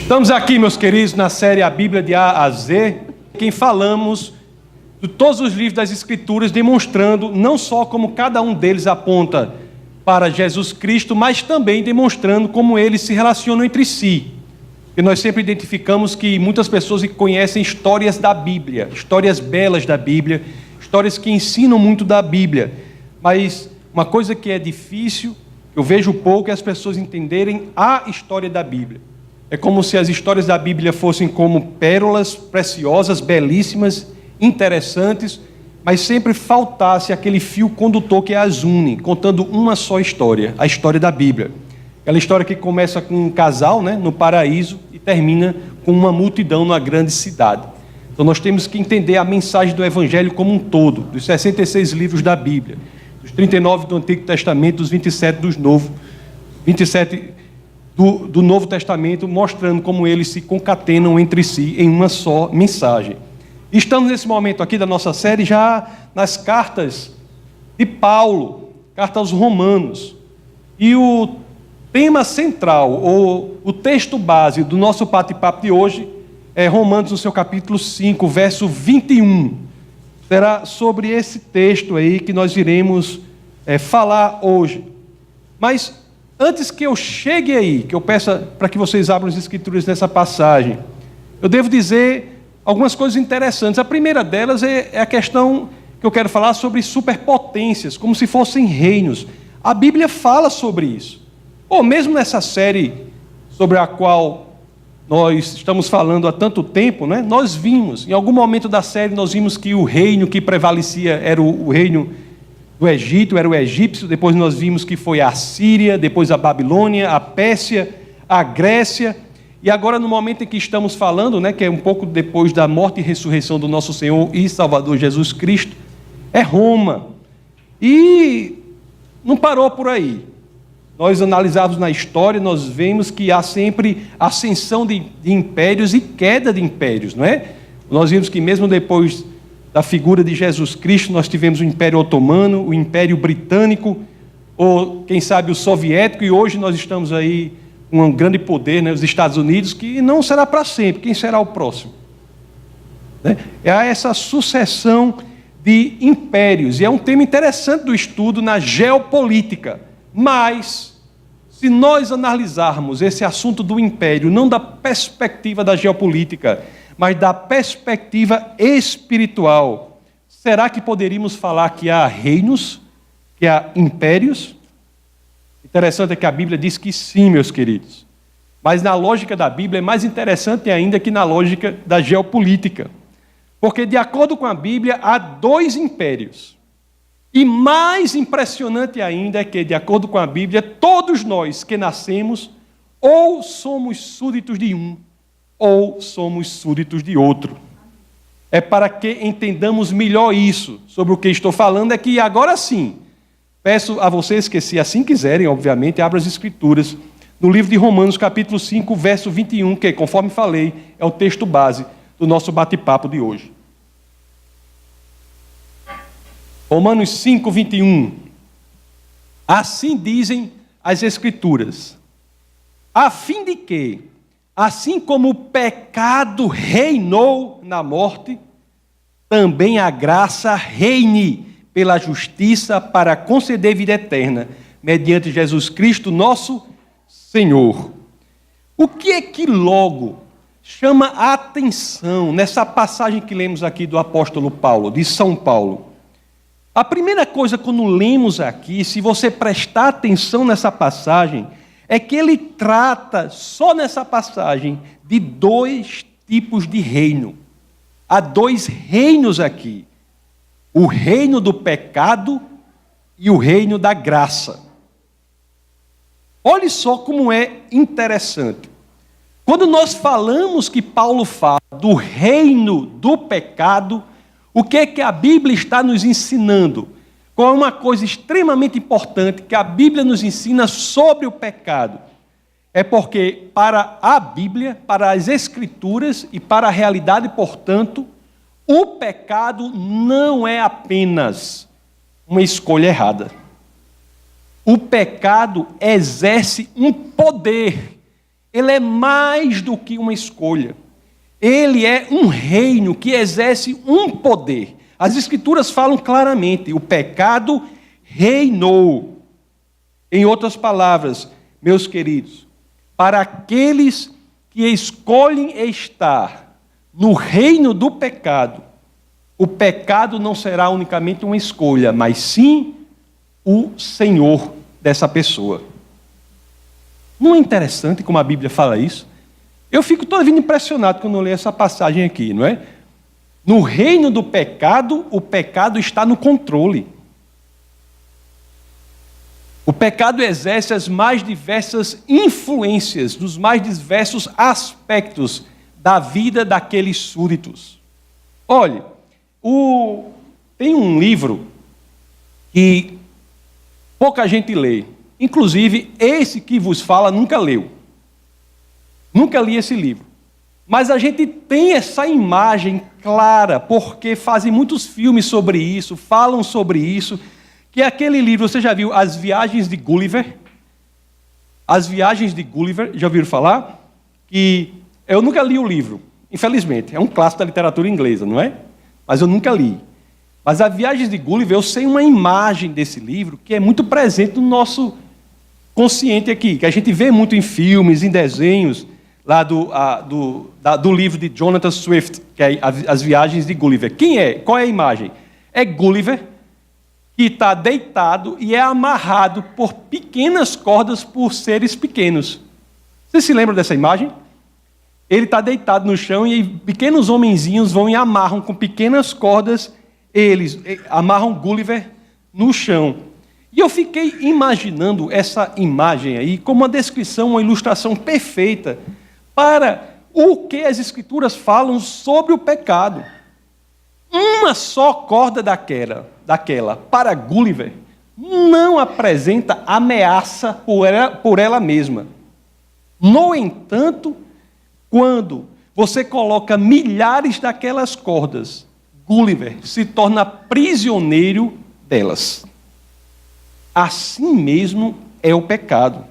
Estamos aqui, meus queridos, na série A Bíblia de A a Z, em que falamos de todos os livros das Escrituras, demonstrando não só como cada um deles aponta para Jesus Cristo, mas também demonstrando como eles se relacionam entre si. E nós sempre identificamos que muitas pessoas conhecem histórias da Bíblia, histórias belas da Bíblia, histórias que ensinam muito da Bíblia, mas uma coisa que é difícil, eu vejo pouco, é as pessoas entenderem a história da Bíblia. É como se as histórias da Bíblia fossem como pérolas preciosas, belíssimas, interessantes, mas sempre faltasse aquele fio condutor que as une, contando uma só história, a história da Bíblia. Aquela história que começa com um casal, no paraíso, e termina com uma multidão numa grande cidade. Então nós temos que entender a mensagem do Evangelho como um todo, dos 66 livros da Bíblia, dos 39 do Antigo Testamento, dos 27 do Novo Testamento, mostrando como eles se concatenam entre si em uma só mensagem. Estamos nesse momento aqui da nossa série já nas cartas de Paulo, carta aos Romanos. E o tema central, ou o texto base do nosso bate-papo de hoje é Romanos, no seu capítulo 5, verso 21. Será sobre esse texto aí que nós iremos falar hoje. Mas antes que eu chegue aí, que eu peça para que vocês abram as Escrituras nessa passagem, eu devo dizer algumas coisas interessantes. A primeira delas é a questão que eu quero falar sobre superpotências, como se fossem reinos. A Bíblia fala sobre isso. Ou mesmo nessa série sobre a qual nós estamos falando há tanto tempo, nós vimos, em algum momento da série, nós vimos que o reino que prevalecia era o reino do Egito, era o egípcio. Depois nós vimos que foi a Síria, depois a Babilônia, a Pérsia, a Grécia, e agora no momento em que estamos falando, que é um pouco depois da morte e ressurreição do nosso Senhor e Salvador Jesus Cristo, é Roma. E não parou por aí. Nós analisamos na história, nós vemos que há sempre ascensão de impérios e queda de impérios, não é? Nós vimos que mesmo depois da figura de Jesus Cristo, nós tivemos o Império Otomano, o Império Britânico, ou quem sabe o Soviético, e hoje nós estamos aí com um grande poder, os Estados Unidos, que não será para sempre. Quem será o próximo? É essa sucessão de impérios, e é um tema interessante do estudo na geopolítica. Mas, se nós analisarmos esse assunto do império, não da perspectiva da geopolítica, mas da perspectiva espiritual, será que poderíamos falar que há reinos, que há impérios? Interessante é que a Bíblia diz que sim, meus queridos. Mas na lógica da Bíblia é mais interessante ainda que na lógica da geopolítica. Porque, de acordo com a Bíblia, há dois impérios. E mais impressionante ainda é que, de acordo com a Bíblia, todos nós que nascemos, ou somos súditos de um, ou somos súditos de outro. É para que entendamos melhor isso, sobre o que estou falando, é que agora sim, peço a vocês que, se assim quiserem, obviamente, abram as Escrituras, no livro de Romanos, capítulo 5, verso 21, que, conforme falei, é o texto base do nosso bate-papo de hoje. Romanos 5, 21. Assim dizem as Escrituras, a fim de que, assim como o pecado reinou na morte, também a graça reine pela justiça para conceder vida eterna, mediante Jesus Cristo, nosso Senhor. O que é que logo chama a atenção nessa passagem que lemos aqui do apóstolo Paulo, de São Paulo? A primeira coisa, quando lemos aqui, se você prestar atenção nessa passagem, é que ele trata, só nessa passagem, de dois tipos de reino. Há dois reinos aqui. O reino do pecado e o reino da graça. Olhe só como é interessante. Quando nós falamos que Paulo fala do reino do pecado, o que é que a Bíblia está nos ensinando? Qual é uma coisa extremamente importante que a Bíblia nos ensina sobre o pecado? É porque para a Bíblia, para as Escrituras e para a realidade, portanto, o pecado não é apenas uma escolha errada. O pecado exerce um poder ele é mais do que uma escolha. Ele é um reino que exerce um poder. As Escrituras falam claramente, o pecado reinou. Em outras palavras, meus queridos, para aqueles que escolhem estar no reino do pecado, o pecado não será unicamente uma escolha, mas sim o Senhor dessa pessoa. Não é interessante como a Bíblia fala isso? Eu fico toda vida impressionado quando eu leio essa passagem aqui, não é? No reino do pecado, o pecado está no controle. O pecado exerce as mais diversas influências, dos mais diversos aspectos da vida daqueles súditos. Olhe, tem um livro que pouca gente lê. Inclusive, esse que vos fala nunca leu. Nunca li esse livro. Mas a gente tem essa imagem clara, porque fazem muitos filmes sobre isso, falam sobre isso, que é aquele livro, você já viu As Viagens de Gulliver? As Viagens de Gulliver, já ouviram falar? Que eu nunca li o livro, infelizmente. É um clássico da literatura inglesa, não é? Mas eu nunca li. Mas As Viagens de Gulliver, eu sei uma imagem desse livro que é muito presente no nosso consciente aqui, que a gente vê muito em filmes, em desenhos, lá do livro de Jonathan Swift, que é As Viagens de Gulliver. Quem é? Qual é a imagem? É Gulliver, que está deitado e é amarrado por pequenas cordas por seres pequenos. Você se lembra dessa imagem? Ele está deitado no chão e pequenos homenzinhos vão e amarram com pequenas cordas, eles amarram Gulliver no chão. E eu fiquei imaginando essa imagem aí como uma descrição, uma ilustração perfeita para o que as Escrituras falam sobre o pecado. Uma só corda daquela para Gulliver não apresenta ameaça por ela mesma. No entanto, quando você coloca milhares daquelas cordas, Gulliver se torna prisioneiro delas. Assim mesmo é o pecado.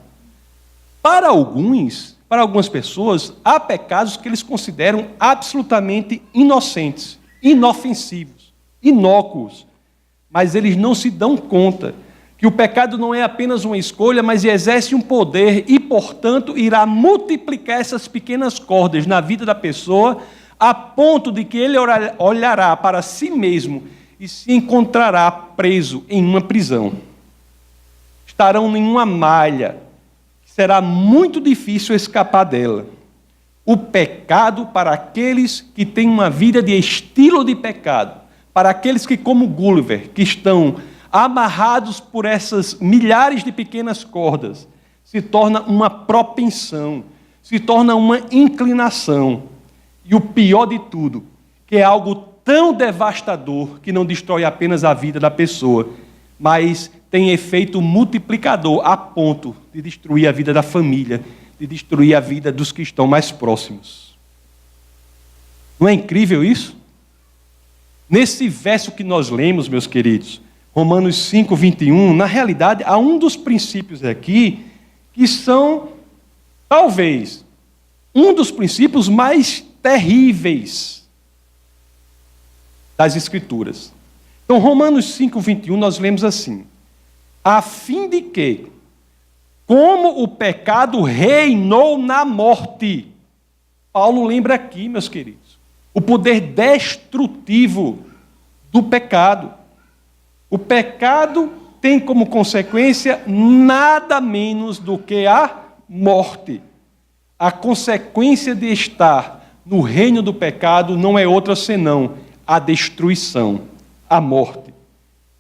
Para algumas pessoas, há pecados que eles consideram absolutamente inocentes, inofensivos, inócuos, mas eles não se dão conta que o pecado não é apenas uma escolha, mas exerce um poder e, portanto, irá multiplicar essas pequenas cordas na vida da pessoa, a ponto de que ele olhará para si mesmo e se encontrará preso em uma prisão. Estarão em uma malha, que será muito difícil escapar dela. O pecado para aqueles que têm uma vida de estilo de pecado, para aqueles que, como Gulliver, que estão amarrados por essas milhares de pequenas cordas, se torna uma propensão, se torna uma inclinação. E o pior de tudo, que é algo tão devastador que não destrói apenas a vida da pessoa, mas tem efeito multiplicador a ponto de destruir a vida da família, de destruir a vida dos que estão mais próximos. Não é incrível isso? Nesse verso que nós lemos, meus queridos, Romanos 5, 21, na realidade, há um dos princípios aqui que são, talvez, um dos princípios mais terríveis das Escrituras. Então, Romanos 5, 21, nós lemos assim: a fim de que, como o pecado reinou na morte. Paulo lembra aqui, meus queridos, o poder destrutivo do pecado. O pecado tem como consequência nada menos do que a morte. A consequência de estar no reino do pecado não é outra senão a destruição, a morte.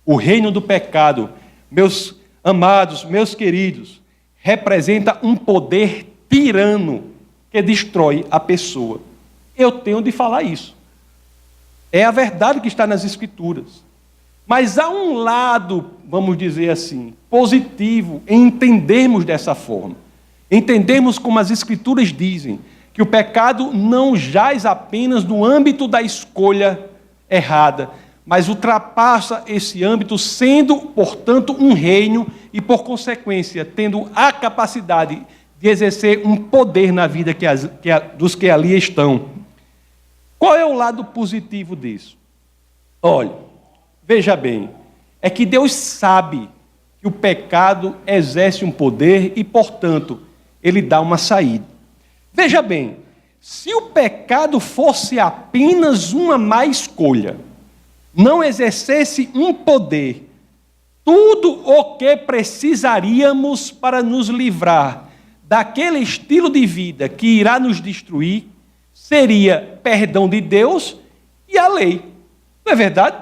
O reino do pecado, meus amados, meus queridos, representa um poder tirano que destrói a pessoa. Eu tenho de falar isso. É a verdade que está nas Escrituras. Mas há um lado, vamos dizer assim, positivo em entendermos dessa forma. Entendermos como as Escrituras dizem, que o pecado não jaz apenas no âmbito da escolha errada, mas ultrapassa esse âmbito, sendo, portanto, um reino e, por consequência, tendo a capacidade de exercer um poder na vida dos que ali estão. Qual é o lado positivo disso? Olha, veja bem, é que Deus sabe que o pecado exerce um poder e, portanto, ele dá uma saída. Veja bem, se o pecado fosse apenas uma má escolha, não exercesse um poder, tudo o que precisaríamos para nos livrar daquele estilo de vida que irá nos destruir seria perdão de Deus e a lei. Não é verdade?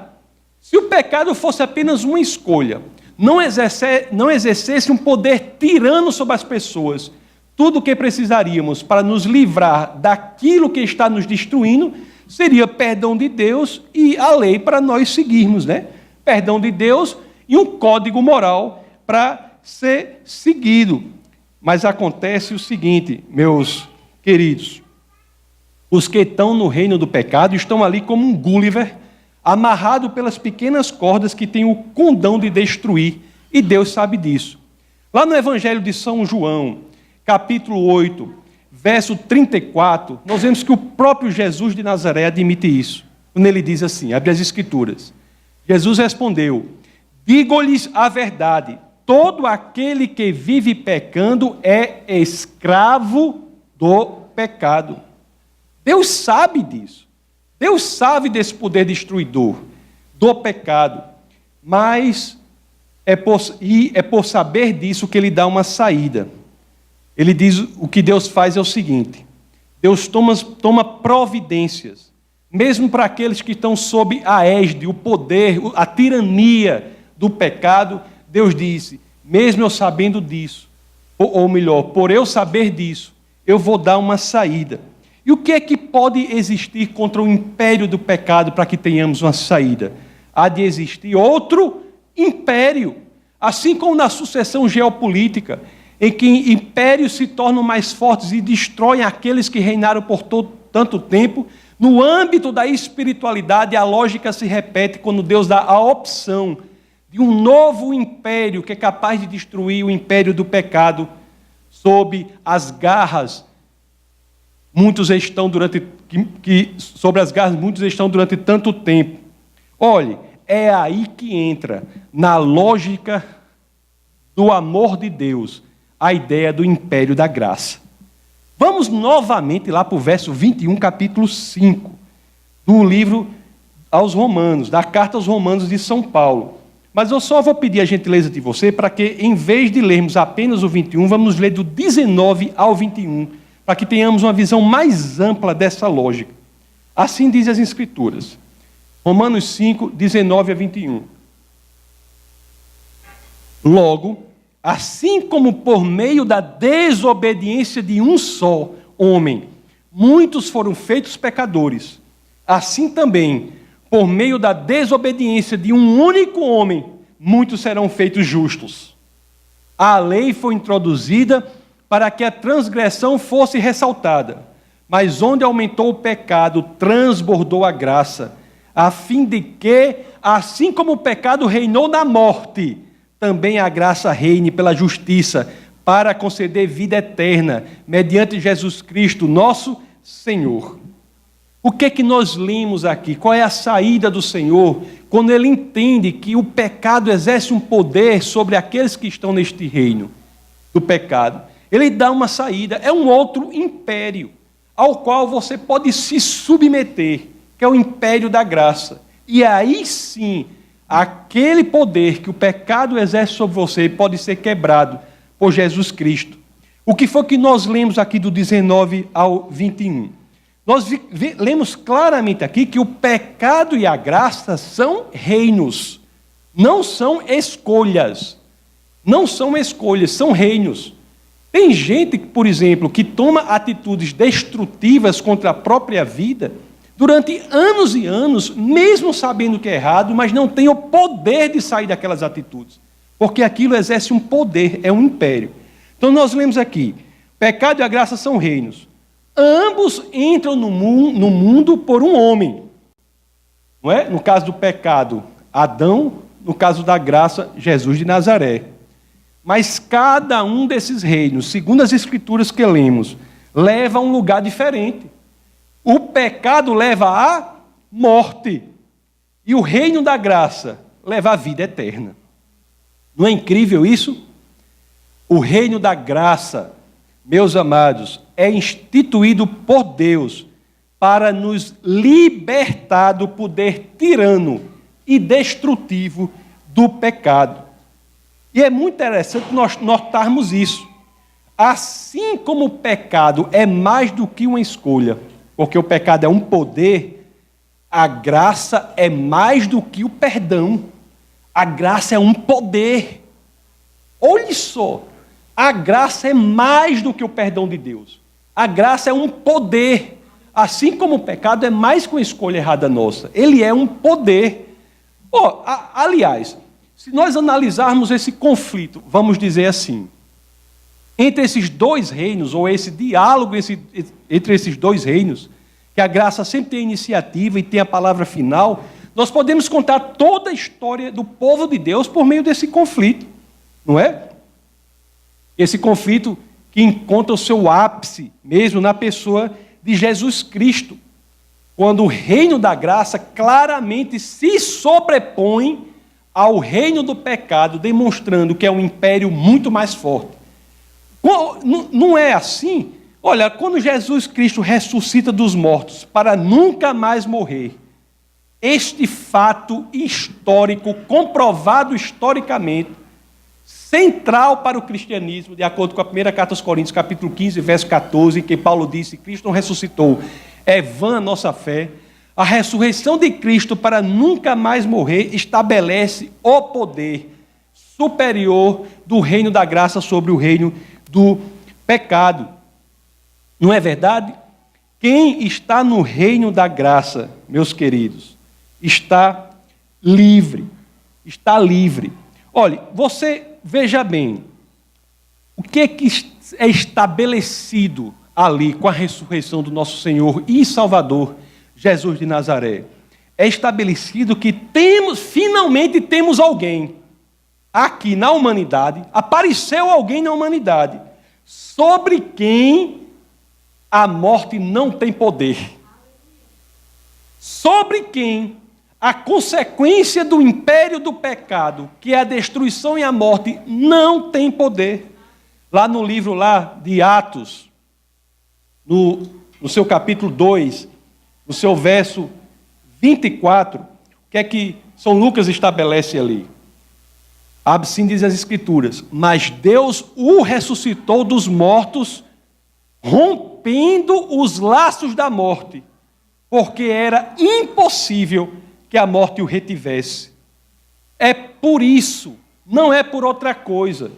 Se o pecado fosse apenas uma escolha, não exercesse um poder tirano sobre as pessoas, tudo o que precisaríamos para nos livrar daquilo que está nos destruindo seria perdão de Deus e a lei para nós seguirmos, né? Perdão de Deus e um código moral para ser seguido. Mas acontece o seguinte, meus queridos, os que estão no reino do pecado estão ali como um Gulliver, amarrado pelas pequenas cordas que tem o condão de destruir, e Deus sabe disso. Lá no Evangelho de São João, capítulo 8, verso 34, nós vemos que o próprio Jesus de Nazaré admite isso, quando ele diz assim, abre as Escrituras. Jesus respondeu, digo-lhes a verdade, todo aquele que vive pecando é escravo do pecado. Deus sabe disso. Deus sabe desse poder destruidor, do pecado. Mas é por saber disso que ele dá uma saída. Ele diz, o que Deus faz é o seguinte, Deus toma providências, mesmo para aqueles que estão sob a égide, o poder, a tirania do pecado, Deus disse, mesmo eu sabendo disso, ou melhor, por eu saber disso, eu vou dar uma saída. E o que é que pode existir contra o império do pecado para que tenhamos uma saída? Há de existir outro império, assim como na sucessão geopolítica, em que impérios se tornam mais fortes e destroem aqueles que reinaram por tanto tempo. No âmbito da espiritualidade, a lógica se repete quando Deus dá a opção de um novo império que é capaz de destruir o império do pecado sob as garras. Muitos estão sobre as garras, muitos estão durante tanto tempo. Olhe, é aí que entra na lógica do amor de Deus a ideia do império da graça. Vamos novamente lá para o verso 21, capítulo 5, do livro aos Romanos, da carta aos Romanos de São Paulo. Mas eu só vou pedir a gentileza de você para que, em vez de lermos apenas o 21, vamos ler do 19 ao 21, para que tenhamos uma visão mais ampla dessa lógica. Assim diz as Escrituras. Romanos 5, 19 a 21. Logo, assim como por meio da desobediência de um só homem, muitos foram feitos pecadores, assim também, por meio da desobediência de um único homem, muitos serão feitos justos. A lei foi introduzida para que a transgressão fosse ressaltada, mas onde aumentou o pecado, transbordou a graça, a fim de que, assim como o pecado reinou na morte, também a graça reine pela justiça, para conceder vida eterna, mediante Jesus Cristo, nosso Senhor. O que é que nós lemos aqui? Qual é a saída do Senhor, quando Ele entende que o pecado exerce um poder sobre aqueles que estão neste reino do pecado? Ele dá uma saída, é um outro império, ao qual você pode se submeter, que é o império da graça. E aí sim, aquele poder que o pecado exerce sobre você pode ser quebrado por Jesus Cristo. O que foi que nós lemos aqui do 19 ao 21? Nós lemos claramente aqui que o pecado e a graça são reinos, não são escolhas. Não são escolhas, são reinos. Tem gente, por exemplo, que toma atitudes destrutivas contra a própria vida durante anos e anos, mesmo sabendo que é errado, mas não tem o poder de sair daquelas atitudes, porque aquilo exerce um poder, é um império. Então nós lemos aqui, pecado e a graça são reinos. Ambos entram no mundo por um homem. Não é? No caso do pecado, Adão, no caso da graça, Jesus de Nazaré. Mas cada um desses reinos, segundo as escrituras que lemos, leva a um lugar diferente. O pecado leva à morte. E o reino da graça leva à vida eterna. Não é incrível isso? O reino da graça, meus amados, é instituído por Deus para nos libertar do poder tirano e destrutivo do pecado. E é muito interessante nós notarmos isso. Assim como o pecado é mais do que uma escolha, porque o pecado é um poder, a graça é mais do que o perdão. A graça é um poder. Olhe só, a graça é mais do que o perdão de Deus. A graça é um poder. Assim como o pecado é mais que uma escolha errada nossa. Ele é um poder. Aliás, se nós analisarmos esse conflito, vamos dizer assim, entre esses dois reinos, ou esse diálogo entre esses dois reinos, que a graça sempre tem iniciativa e tem a palavra final, nós podemos contar toda a história do povo de Deus por meio desse conflito, não é? Esse conflito que encontra o seu ápice mesmo na pessoa de Jesus Cristo, quando o reino da graça claramente se sobrepõe ao reino do pecado, demonstrando que é um império muito mais forte. Não é assim? Olha, quando Jesus Cristo ressuscita dos mortos para nunca mais morrer, este fato histórico, comprovado historicamente, central para o cristianismo, de acordo com a primeira carta aos Coríntios, capítulo 15, verso 14, em que Paulo disse: Cristo não ressuscitou, é vã a nossa fé. A ressurreição de Cristo para nunca mais morrer estabelece o poder superior do reino da graça sobre o reino do pecado. Não é verdade? Quem está no reino da graça, meus queridos, está livre. Está livre. Olhe, você veja bem, o que é estabelecido ali com a ressurreição do nosso Senhor e Salvador, Jesus de Nazaré? É estabelecido que finalmente temos alguém aqui na humanidade, apareceu alguém na humanidade, sobre quem a morte não tem poder. Sobre quem a consequência do império do pecado, que é a destruição e a morte, não tem poder. Lá no livro de Atos, no seu capítulo 2, no seu verso 24, o que é que São Lucas estabelece ali? Assim diz as Escrituras: mas Deus o ressuscitou dos mortos, rompendo os laços da morte, porque era impossível que a morte o retivesse. É por isso, não é por outra coisa,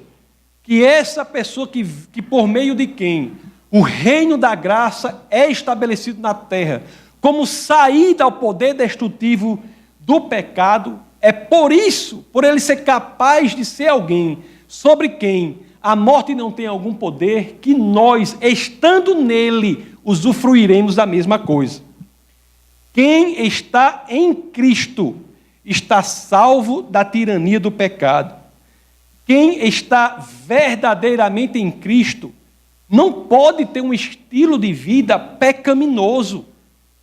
que essa pessoa que por meio de quem o reino da graça é estabelecido na terra, como saída ao poder destrutivo do pecado, é por isso, por ele ser capaz de ser alguém sobre quem a morte não tem algum poder, que nós, estando nele, usufruiremos da mesma coisa. Quem está em Cristo está salvo da tirania do pecado. Quem está verdadeiramente em Cristo não pode ter um estilo de vida pecaminoso.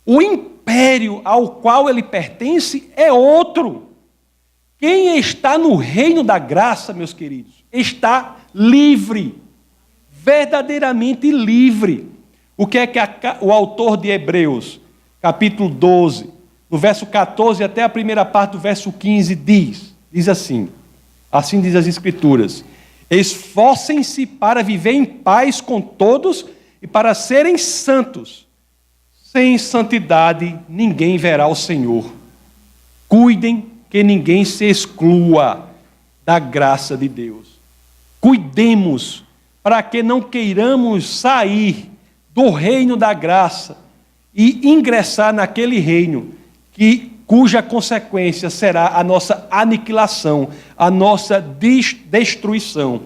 O império ao qual ele pertence é outro. Quem está no reino da graça, meus queridos, está livre, verdadeiramente livre. O que é que o autor de Hebreus, capítulo 12, no verso 14 até a primeira parte do verso 15, diz assim diz as Escrituras: esforcem-se para viver em paz com todos e para serem santos. Sem santidade ninguém verá o Senhor. Cuidem que ninguém se exclua da graça de Deus. Cuidemos para que não queiramos sair do reino da graça e ingressar naquele reino cuja consequência será a nossa aniquilação, a nossa destruição.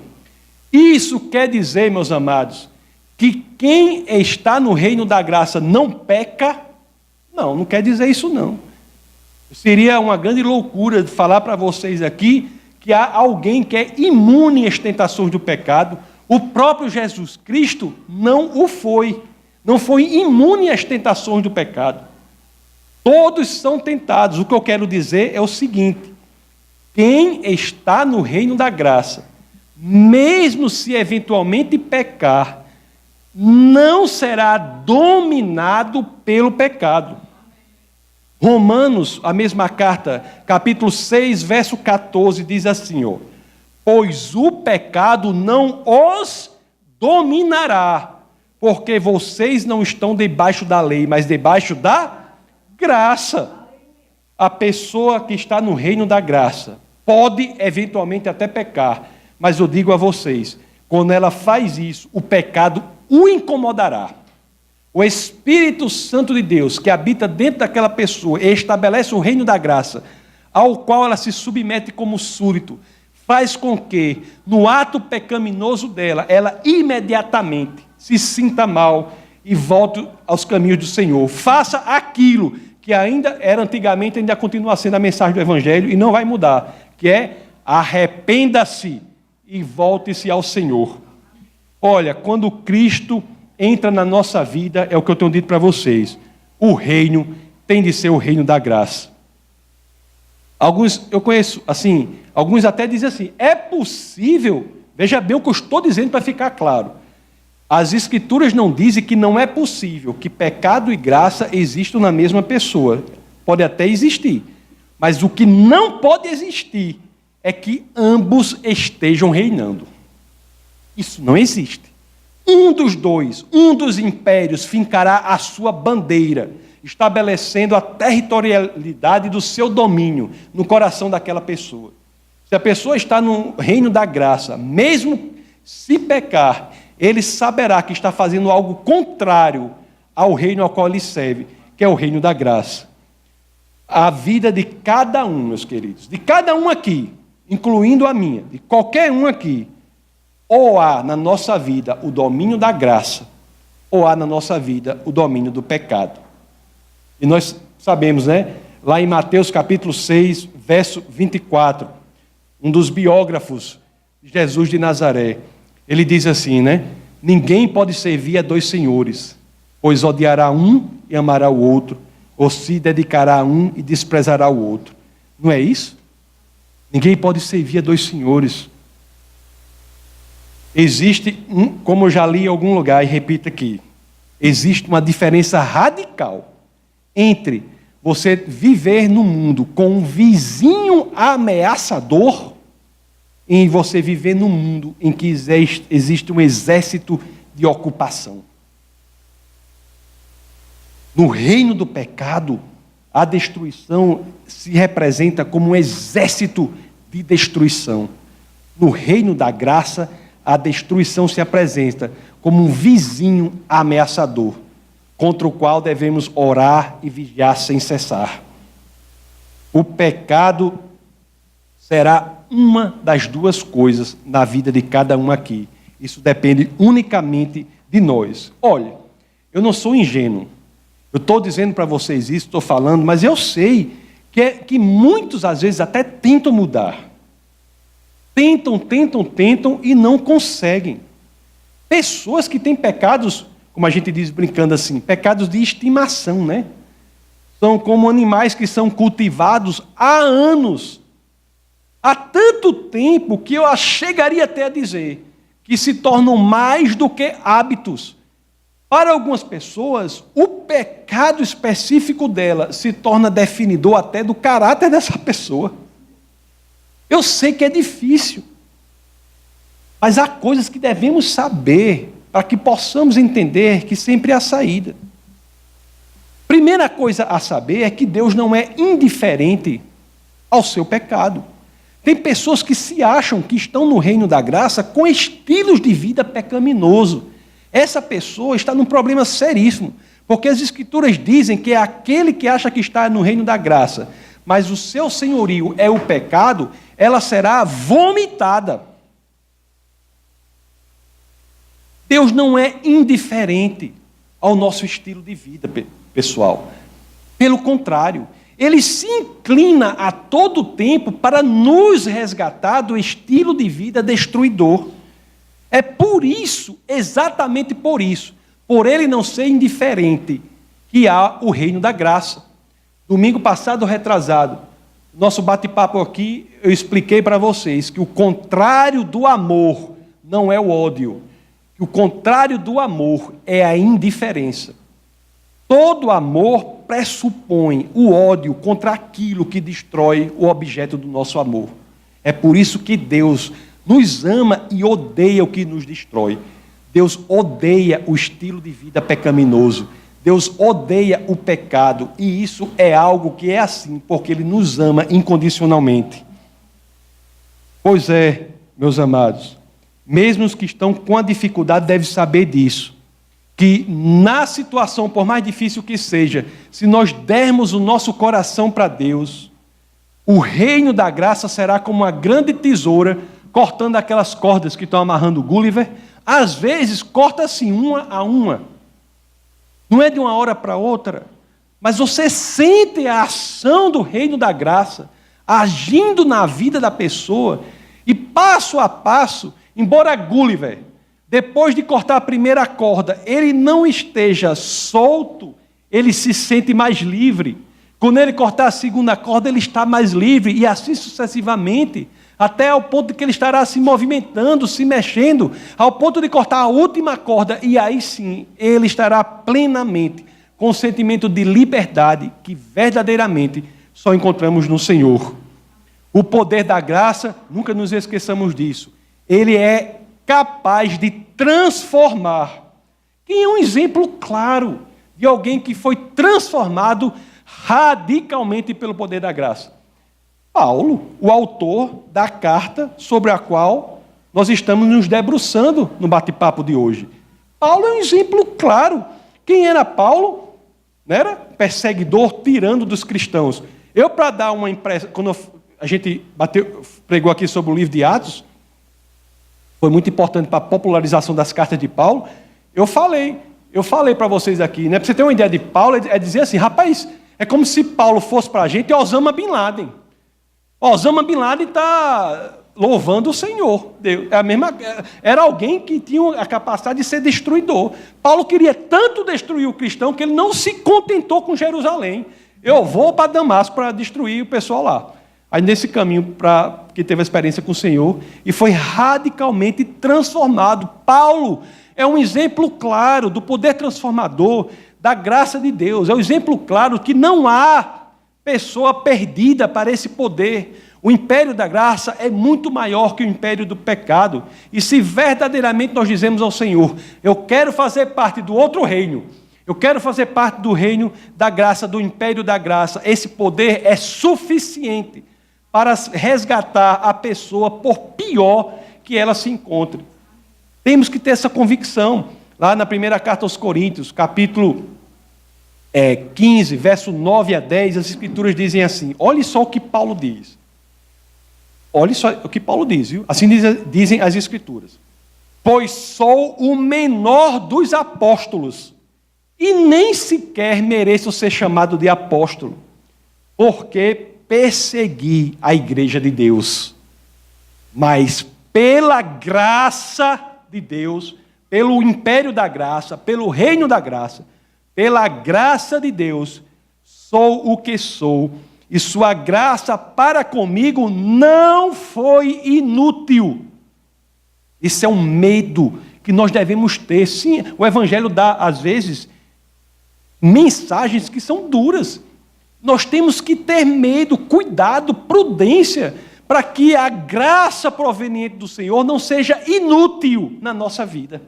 Isso quer dizer, meus amados, que quem está no reino da graça não peca? Não, não quer dizer isso não. Seria uma grande loucura falar para vocês aqui que há alguém que é imune às tentações do pecado. O próprio Jesus Cristo não o foi. Não foi imune às tentações do pecado. Todos são tentados. O que eu quero dizer é o seguinte: quem está no reino da graça, mesmo se eventualmente pecar, não será dominado pelo pecado. Romanos, a mesma carta, capítulo 6, verso 14, diz assim, pois o pecado não os dominará, porque vocês não estão debaixo da lei, mas debaixo da graça. A pessoa que está no reino da graça pode eventualmente até pecar, mas eu digo a vocês, quando ela faz isso, o pecado o incomodará. O Espírito Santo de Deus, que habita dentro daquela pessoa e estabelece o reino da graça, ao qual ela se submete como súdito, faz com que, no ato pecaminoso dela, ela imediatamente se sinta mal e volte aos caminhos do Senhor. Faça aquilo que ainda era antigamente, ainda continua sendo a mensagem do Evangelho e não vai mudar, que é arrependa-se e volte-se ao Senhor. Olha, quando Cristo entra na nossa vida, é o que eu tenho dito para vocês, o reino tem de ser o reino da graça. Alguns, eu conheço, assim, alguns até dizem assim, é possível, veja bem o que eu estou dizendo para ficar claro, as Escrituras não dizem que não é possível que pecado e graça existam na mesma pessoa, pode até existir, mas o que não pode existir é que ambos estejam reinando. Isso não existe. Um dos dois, um dos impérios fincará a sua bandeira, estabelecendo a territorialidade do seu domínio no coração daquela pessoa. Se a pessoa está no reino da graça, mesmo se pecar, ele saberá que está fazendo algo contrário ao reino ao qual ele serve, que é o reino da graça. A vida de cada um, meus queridos, de cada um aqui, incluindo a minha, de qualquer um aqui, ou há na nossa vida o domínio da graça, ou há na nossa vida o domínio do pecado. E nós sabemos, né? Lá em Mateus capítulo 6, verso 24, um dos biógrafos de Jesus de Nazaré, ele diz assim, né? Ninguém pode servir a dois senhores, pois odiará um e amará o outro, ou se dedicará a um e desprezará o outro. Não é isso? Ninguém pode servir a dois senhores. Existe, como eu já li em algum lugar e repito aqui, existe uma diferença radical entre você viver no mundo com um vizinho ameaçador e você viver num mundo em que existe um exército de ocupação. No reino do pecado, a destruição se representa como um exército de destruição. No reino da graça, a destruição se apresenta como um vizinho ameaçador, contra o qual devemos orar e vigiar sem cessar. O pecado será uma das duas coisas na vida de cada um aqui. Isso depende unicamente de nós. Olha, eu não sou ingênuo. Eu estou dizendo para vocês isso, estou falando, mas eu sei que muitos, às vezes, até tentam mudar. Tentam e não conseguem. Pessoas que têm pecados, como a gente diz brincando assim, pecados de estimação, né? São como animais que são cultivados há anos. Há tanto tempo que eu chegaria até a dizer que se tornam mais do que hábitos. Para algumas pessoas, o pecado específico dela se torna definidor até do caráter dessa pessoa. Eu sei que é difícil, mas há coisas que devemos saber para que possamos entender que sempre há saída. Primeira coisa a saber é que Deus não é indiferente ao seu pecado. Tem pessoas que se acham que estão no reino da graça com estilos de vida pecaminoso. Essa pessoa está num problema seríssimo, porque as Escrituras dizem que é aquele que acha que está no reino da graça, mas o seu senhorio é o pecado, ela será vomitada. Deus não é indiferente ao nosso estilo de vida, pessoal. Pelo contrário, Ele se inclina a todo tempo para nos resgatar do estilo de vida destruidor. É por isso, exatamente por isso, por ele não ser indiferente, que há o reino da graça. Domingo passado, retrasado, nosso bate-papo aqui, eu expliquei para vocês que o contrário do amor não é o ódio, que o contrário do amor é a indiferença. Todo amor pressupõe o ódio contra aquilo que destrói o objeto do nosso amor. É por isso que Deus nos ama e odeia o que nos destrói. Deus odeia o estilo de vida pecaminoso. Deus odeia o pecado. E isso é algo que é assim, porque Ele nos ama incondicionalmente. Pois é, meus amados, mesmo os que estão com a dificuldade devem saber disso. Que na situação, por mais difícil que seja, se nós dermos o nosso coração para Deus, o reino da graça será como uma grande tesoura, cortando aquelas cordas que estão amarrando o Gulliver. Às vezes, corta assim, uma a uma. Não é de uma hora para outra, mas você sente a ação do reino da graça, agindo na vida da pessoa, e passo a passo, embora Gulliver, depois de cortar a primeira corda, ele não esteja solto, ele se sente mais livre. Quando ele cortar a segunda corda, ele está mais livre, e assim sucessivamente, até ao ponto de que ele estará se movimentando, se mexendo, ao ponto de cortar a última corda, e aí sim, ele estará plenamente com o sentimento de liberdade que verdadeiramente só encontramos no Senhor. O poder da graça, nunca nos esqueçamos disso, ele é capaz de transformar. Quem é um exemplo claro de alguém que foi transformado radicalmente pelo poder da graça? Paulo, o autor da carta sobre a qual nós estamos nos debruçando no bate-papo de hoje. Paulo é um exemplo claro. Quem era Paulo? Não era perseguidor, tirano dos cristãos. Eu, para dar uma impressão, quando a gente pregou aqui sobre o livro de Atos, foi muito importante para a popularização das cartas de Paulo. Eu falei para vocês aqui, né? Para você ter uma ideia de Paulo, é dizer assim, rapaz, é como se Paulo fosse para a gente Osama Bin Laden. Osama Bin Laden está louvando o Senhor. Deus. Era alguém que tinha a capacidade de ser destruidor. Paulo queria tanto destruir o cristão que ele não se contentou com Jerusalém. Eu vou para Damasco para destruir o pessoal lá. Aí nesse caminho, que teve a experiência com o Senhor, e foi radicalmente transformado. Paulo é um exemplo claro do poder transformador, da graça de Deus. É um exemplo claro que não há pessoa perdida para esse poder. O império da graça é muito maior que o império do pecado. E se verdadeiramente nós dizemos ao Senhor, eu quero fazer parte do outro reino, eu quero fazer parte do reino da graça, do império da graça, esse poder é suficiente para resgatar a pessoa, por pior que ela se encontre. Temos que ter essa convicção. Lá na primeira carta aos Coríntios, capítulo 15, verso 9 a 10, as Escrituras dizem assim, olhe só o que Paulo diz. Olhe só o que Paulo diz, viu? Assim dizem as Escrituras. Pois sou o menor dos apóstolos, e nem sequer mereço ser chamado de apóstolo, porque persegui a igreja de Deus, mas pela graça de Deus, pelo império da graça, pelo reino da graça, pela graça de Deus, sou o que sou, e sua graça para comigo não foi inútil. Isso é um medo que nós devemos ter. Sim, o Evangelho dá, às vezes, mensagens que são duras. Nós temos que ter medo, cuidado, prudência, para que a graça proveniente do Senhor não seja inútil na nossa vida.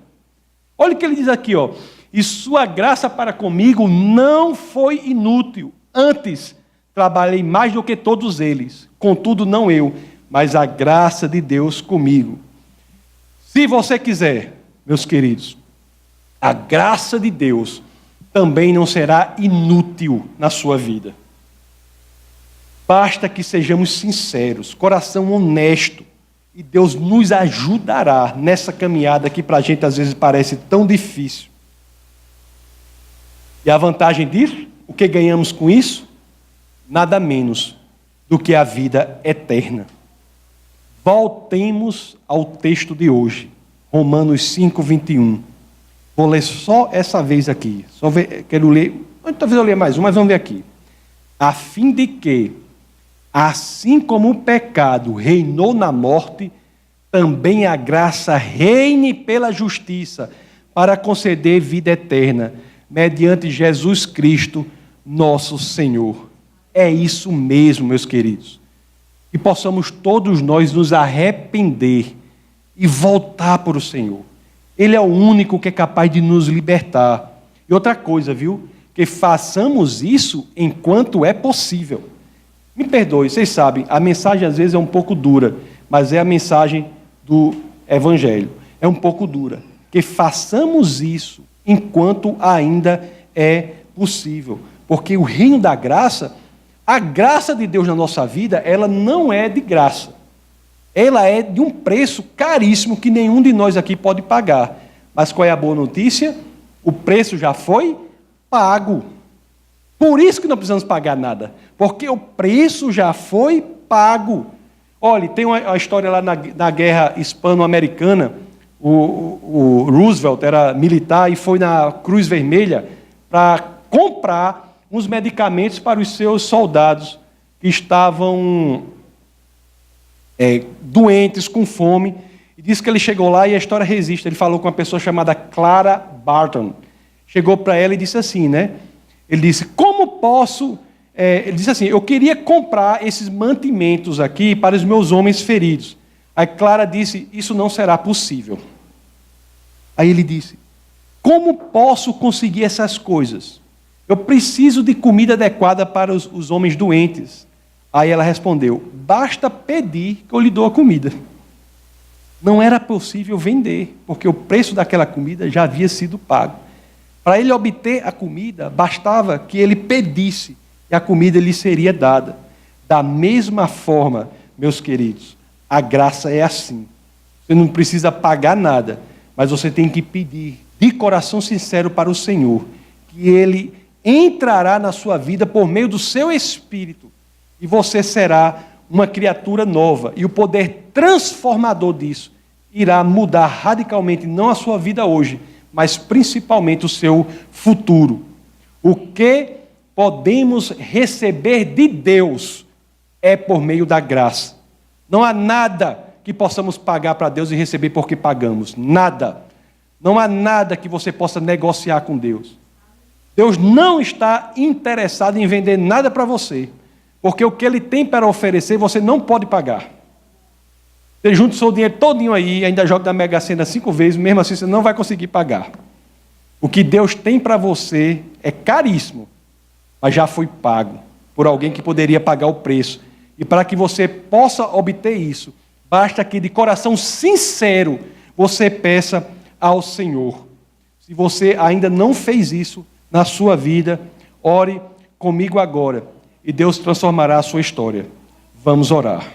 Olha o que ele diz aqui, ó. E sua graça para comigo não foi inútil. Antes, trabalhei mais do que todos eles. Contudo, não eu, mas a graça de Deus comigo. Se você quiser, meus queridos, a graça de Deus também não será inútil na sua vida. Basta que sejamos sinceros, coração honesto, e Deus nos ajudará nessa caminhada que para a gente às vezes parece tão difícil. E a vantagem disso, o que ganhamos com isso? nada menos do que a vida eterna. Voltemos ao texto de hoje, Romanos 5, 21. Vou ler só essa vez aqui. Quero ler, talvez eu leia mais um, mas vamos ver aqui. A fim de que, assim como o pecado reinou na morte, também a graça reine pela justiça, para conceder vida eterna, mediante Jesus Cristo, nosso Senhor. É isso mesmo, meus queridos. Que possamos todos nós nos arrepender e voltar para o Senhor. Ele é o único que é capaz de nos libertar. E outra coisa, viu? Que façamos isso enquanto é possível. Me perdoe, vocês sabem, a mensagem às vezes é um pouco dura, mas é a mensagem do Evangelho. É um pouco dura. Que façamos isso enquanto ainda é possível. Porque o reino da graça, a graça de Deus na nossa vida, ela não é de graça. Ela é de um preço caríssimo que nenhum de nós aqui pode pagar. Mas qual é a boa notícia? O preço já foi pago. Por isso que não precisamos pagar nada. Porque o preço já foi pago. Olha, tem uma história lá na guerra hispano-americana. O Roosevelt era militar e foi na Cruz Vermelha para comprar uns medicamentos para os seus soldados que estavam doentes, com fome. E disse que ele chegou lá e a história resiste. Ele falou com uma pessoa chamada Clara Barton. Chegou para ela e disse assim, né? Ele disse, como posso... ele disse assim, eu queria comprar esses mantimentos aqui para os meus homens feridos. Aí Clara disse, isso não será possível. Aí ele disse, como posso conseguir essas coisas? Eu preciso de comida adequada para os homens doentes. Aí ela respondeu, basta pedir que eu lhe dou a comida. Não era possível vender, porque o preço daquela comida já havia sido pago. Para ele obter a comida, bastava que ele pedisse e a comida lhe seria dada. Da mesma forma, meus queridos, a graça é assim. Você não precisa pagar nada, mas você tem que pedir de coração sincero para o Senhor, que Ele entrará na sua vida por meio do seu Espírito, e você será uma criatura nova, e o poder transformador disso irá mudar radicalmente, não a sua vida hoje, mas principalmente o seu futuro. O que podemos receber de Deus é por meio da graça. Não há nada que possamos pagar para Deus e receber porque pagamos. Nada. Não há nada que você possa negociar com Deus. Deus não está interessado em vender nada para você, porque o que Ele tem para oferecer você não pode pagar. Você junta o seu dinheiro todinho aí, ainda joga na Mega Sena 5 vezes, mesmo assim você não vai conseguir pagar. O que Deus tem para você é caríssimo, mas já foi pago por alguém que poderia pagar o preço. E para que você possa obter isso, basta que de coração sincero você peça ao Senhor. Se você ainda não fez isso na sua vida, ore comigo agora e Deus transformará a sua história. Vamos orar.